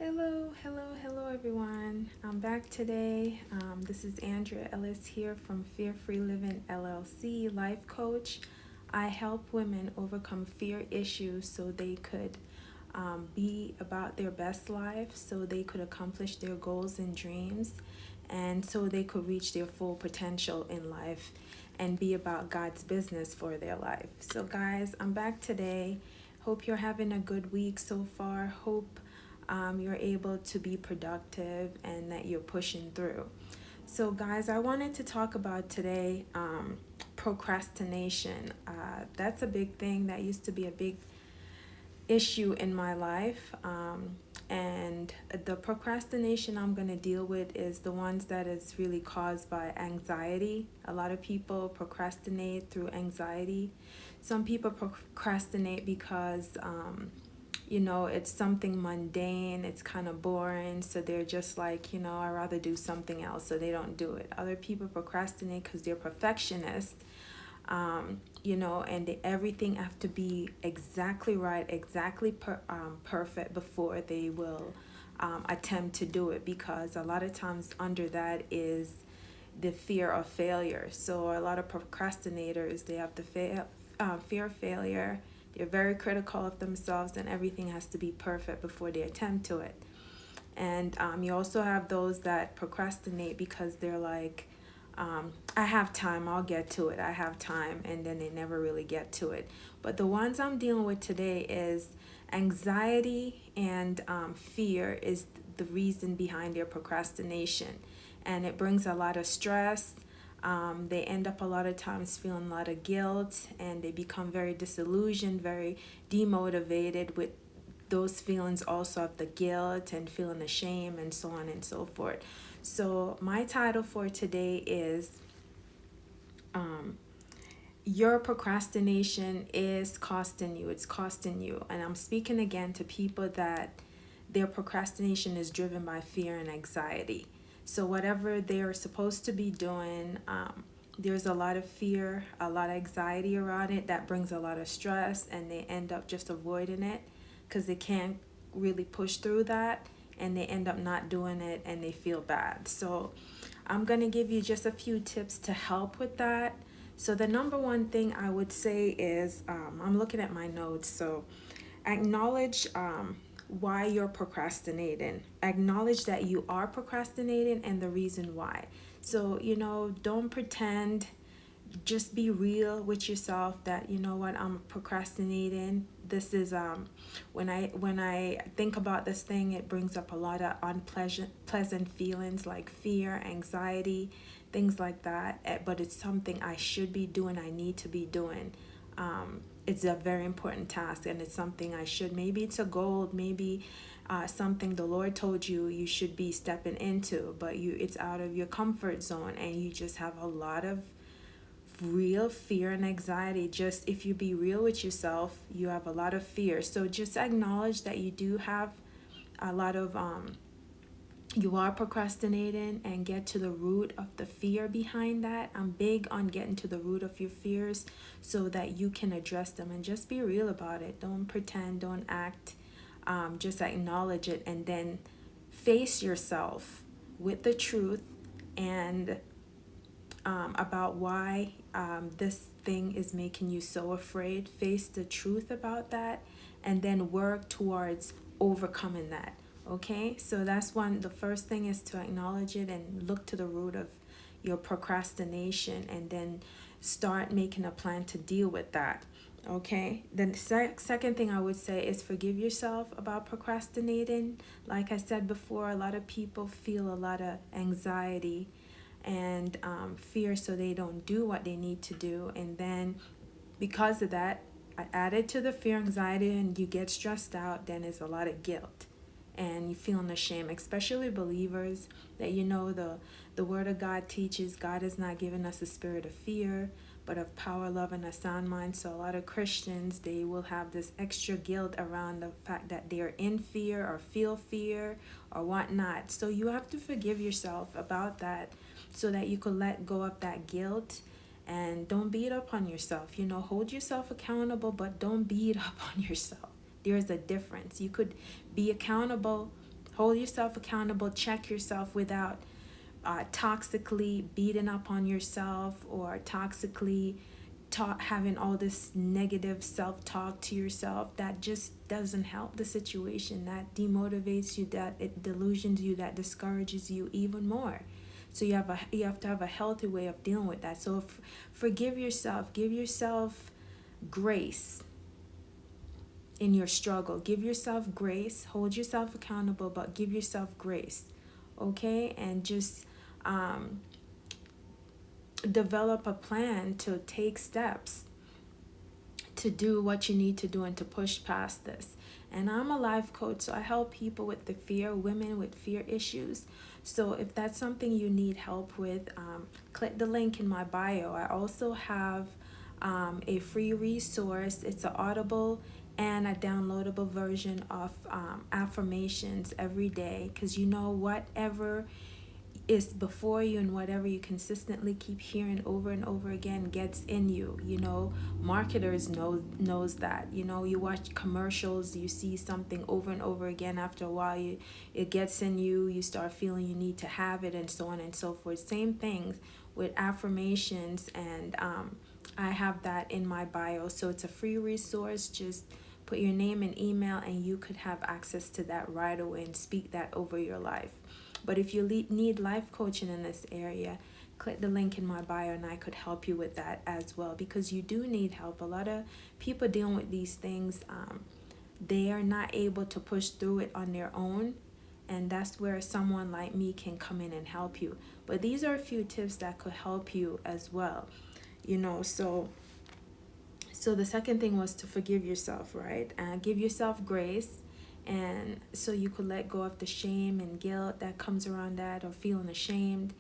Hello, everyone. I'm back today. This is Andrea Ellis here from Fear Free Living LLC, life coach. I help women overcome fear issues so they could be about their best life, so they could accomplish their goals and dreams, and so they could reach their full potential in life and be about God's business for their life. So, guys, I'm back today. Hope you're having a good week so far. Hope you're able to be productive and that you're pushing through. So, guys, I wanted to talk about today procrastination. That's a big thing that used to be a big issue in my life. And the procrastination I'm going to deal with is the ones that is really caused by anxiety. A lot of people procrastinate through anxiety. Some people procrastinate because it's something mundane, it's kind of boring, so they're just like, I'd rather do something else, so they don't do it. Other people procrastinate because they're perfectionists, and everything have to be exactly right, exactly perfect before they will attempt to do it, because a lot of times under that is the fear of failure. So a lot of procrastinators, they have the fear of failure. They're very critical of themselves, and everything has to be perfect before they attempt to it. And you also have those that procrastinate because they're like, I have time, I'll get to it. I have time, and then they never really get to it. But the ones I'm dealing with today is anxiety and fear is the reason behind their procrastination. And it brings a lot of stress. They end up a lot of times feeling a lot of guilt, and they become very disillusioned, very demotivated with those feelings also of the guilt and feeling ashamed and so on and so forth. So my title for today is your procrastination is costing you. It's costing you. And I'm speaking again to people that their procrastination is driven by fear and anxiety. So whatever they're supposed to be doing, there's a lot of fear, a lot of anxiety around it that brings a lot of stress, and they end up just avoiding it because they can't really push through that, and they end up not doing it and they feel bad. So I'm going to give you just a few tips to help with that. So the number one thing I would say is, I'm looking at my notes, so acknowledge why you're procrastinating. Acknowledge that you are procrastinating and the reason why. So, don't pretend, just be real with yourself that, I'm procrastinating. This is when I think about this thing, it brings up a lot of pleasant feelings like fear, anxiety, things like that. But it's something I should be doing, I need to be doing. It's a very important task, and it's something I should, maybe it's a goal, maybe something the Lord told you should be stepping into, but it's out of your comfort zone, and you just have a lot of real fear and anxiety. Just if you be real with yourself, you have a lot of fear. So just acknowledge that you do have a lot of you are procrastinating, and get to the root of the fear behind that. I'm big on getting to the root of your fears so that you can address them, and just be real about it. Don't pretend, don't act. Just acknowledge it, and then face yourself with the truth and about why this thing is making you so afraid. Face the truth about that, and then work towards overcoming that. Okay, so that's one. The first thing is to acknowledge it and look to the root of your procrastination, and then start making a plan to deal with that. Okay, then second thing I would say is forgive yourself about procrastinating. Like I said before, a lot of people feel a lot of anxiety and fear, so they don't do what they need to do, and then because of that, added to the fear, anxiety, and you get stressed out, then there's a lot of guilt, and you feeling ashamed, especially believers, that the word of God teaches God has not given us a spirit of fear, but of power, love, and a sound mind. So a lot of Christians, they will have this extra guilt around the fact that they're in fear or feel fear or whatnot. So you have to forgive yourself about that, so that you could let go of that guilt, and don't beat up on yourself. Hold yourself accountable, but don't beat up on yourself. There's a difference. You could be accountable, Hold yourself accountable. Check yourself without toxically beating up on yourself or toxically having all this negative self-talk to yourself. That just doesn't help the situation. That demotivates you, that it delusions you, that discourages you even more. So you have to have a healthy way of dealing with that. So forgive yourself. Give yourself grace in your struggle. Give yourself grace. Hold yourself accountable, but give yourself grace. Okay? And just develop a plan to take steps to do what you need to do and to push past this. And I'm a life coach, so I help people with the fear, women with fear issues. So if that's something you need help with, click the link in my bio. I also have a free resource. It's an audible and a downloadable version of affirmations every day, because whatever is before you and whatever you consistently keep hearing over and over again gets in you. Marketers knows that. You watch commercials, you see something over and over again. After a while, it gets in you. You start feeling you need to have it, and so on and so forth. Same things with affirmations, and I have that in my bio. So it's a free resource. Just put your name and email, and you could have access to that right away and speak that over your life. But if you need life coaching in this area, click the link in my bio and I could help you with that as well, because you do need help. A lot of people dealing with these things, they are not able to push through it on their own, and that's where someone like me can come in and help you. But these are a few tips that could help you as well. So the second thing was to forgive yourself, right? And give yourself grace. And so you could let go of the shame and guilt that comes around that, or feeling ashamed,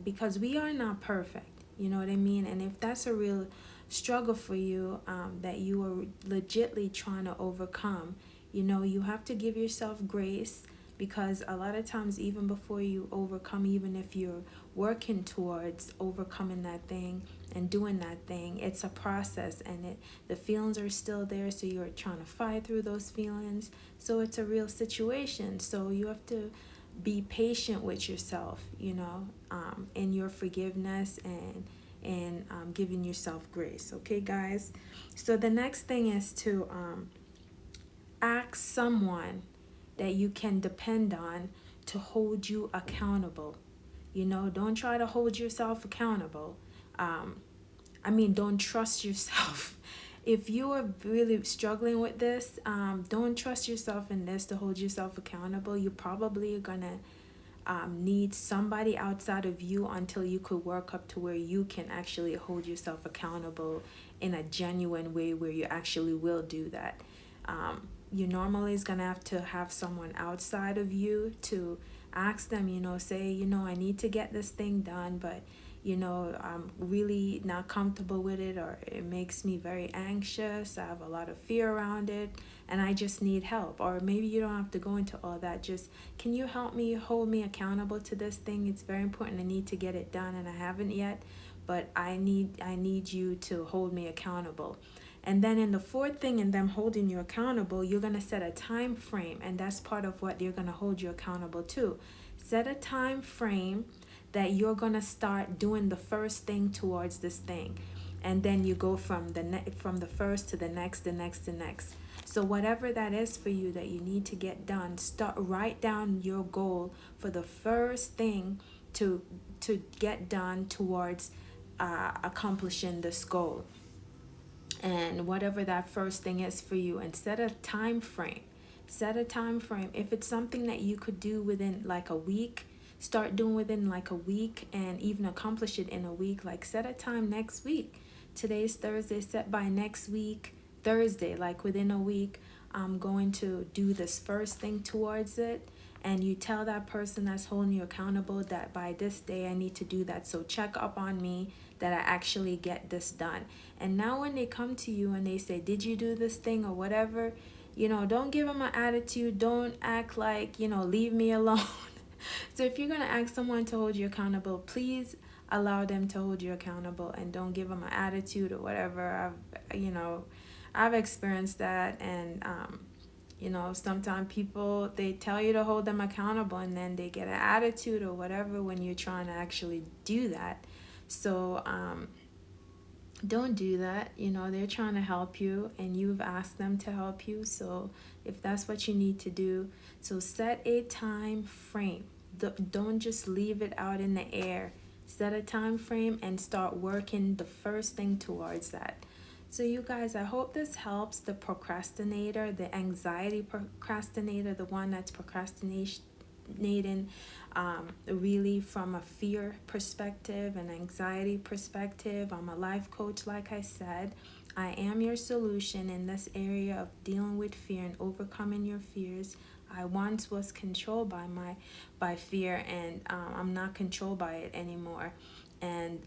because we are not perfect. You know what I mean? And if that's a real struggle for you, that you are legitly trying to overcome, you have to give yourself grace, because a lot of times, even before you overcome, even if you're working towards overcoming that thing and doing that thing, it's a process, and the feelings are still there, so you're trying to fight through those feelings. So it's a real situation. So you have to be patient with yourself, in your forgiveness and giving yourself grace. Okay, guys? So the next thing is to ask someone that you can depend on to hold you accountable. Don't try to hold yourself accountable. Don't trust yourself. If you are really struggling with this, don't trust yourself in this to hold yourself accountable. You probably are gonna need somebody outside of you until you could work up to where you can actually hold yourself accountable in a genuine way, where you actually will do that. You normally is gonna have to have someone outside of you to ask them, say, I need to get this thing done, but I'm really not comfortable with it, or it makes me very anxious. I have a lot of fear around it, and I just need help. Or maybe you don't have to go into all that. Just, can you help me, hold me accountable to this thing? It's very important. I need to get it done, and I haven't yet, but I need you to hold me accountable. And then in the fourth thing, in them holding you accountable, you're going to set a time frame, and that's part of what you're going to hold you accountable to. Set a time frame that you're going to start doing the first thing towards this thing. And then you go from the first to the next. So whatever that is for you that you need to get done, write down your goal for the first thing to get done towards accomplishing this goal. And whatever that first thing is for you, and set a time frame. If it's something that you could do within like a week, start doing within like a week, and even accomplish it in a week. Like, set a time next week. Today's Thursday, set by next week Thursday, like within a week, I'm going to do this first thing towards it. And you tell that person that's holding you accountable that by this day I need to do that. So check up on me that I actually get this done. And now when they come to you and they say, did you do this thing or whatever, don't give them an attitude. Don't act like, leave me alone. So if you're going to ask someone to hold you accountable, please allow them to hold you accountable, and don't give them an attitude or whatever. I've experienced that, and You know, sometimes people, they tell you to hold them accountable and then they get an attitude or whatever when you're trying to actually do that. So don't do that. You know, they're trying to help you and you've asked them to help you. So if that's what you need to do, so set a time frame. Don't just leave it out in the air. Set a time frame and start working the first thing towards that. So you guys, I hope this helps the procrastinator, the anxiety procrastinator, the one that's procrastinating really from a fear perspective and anxiety perspective. I'm a life coach, like I said. I am your solution in this area of dealing with fear and overcoming your fears. I once was controlled by fear, and I'm not controlled by it anymore. And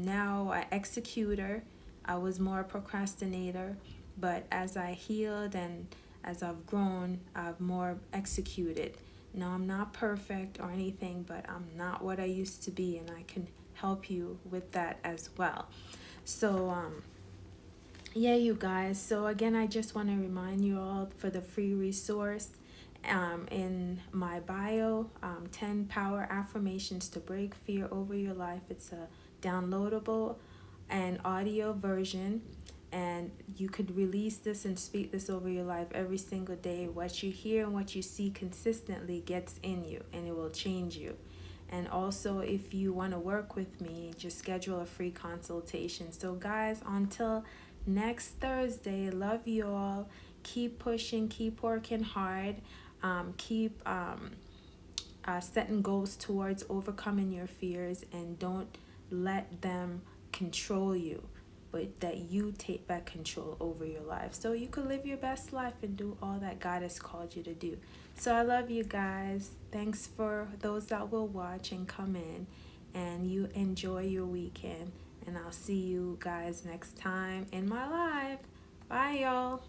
now an executor. I was more a procrastinator, but as I healed and as I've grown, I've more executed. No, I'm not perfect or anything, but I'm not what I used to be, and I can help you with that as well. So, yeah, you guys. So, again, I just want to remind you all for the free resource in my bio, 10 Power Affirmations to Break Fear Over Your Life. It's a downloadable and audio version, and you could release this and speak this over your life every single day. What you hear and what you see consistently gets in you, and it will change you. And also, if you want to work with me, just schedule a free consultation. So guys, until next Thursday, love you all. Keep pushing, keep working hard, keep setting goals towards overcoming your fears, and don't let them control you, but that you take back control over your life so you can live your best life and do all that God has called you to do. So I love you guys. Thanks for those that will watch and come in, and you enjoy your weekend, and I'll see you guys next time in my live. Bye, y'all.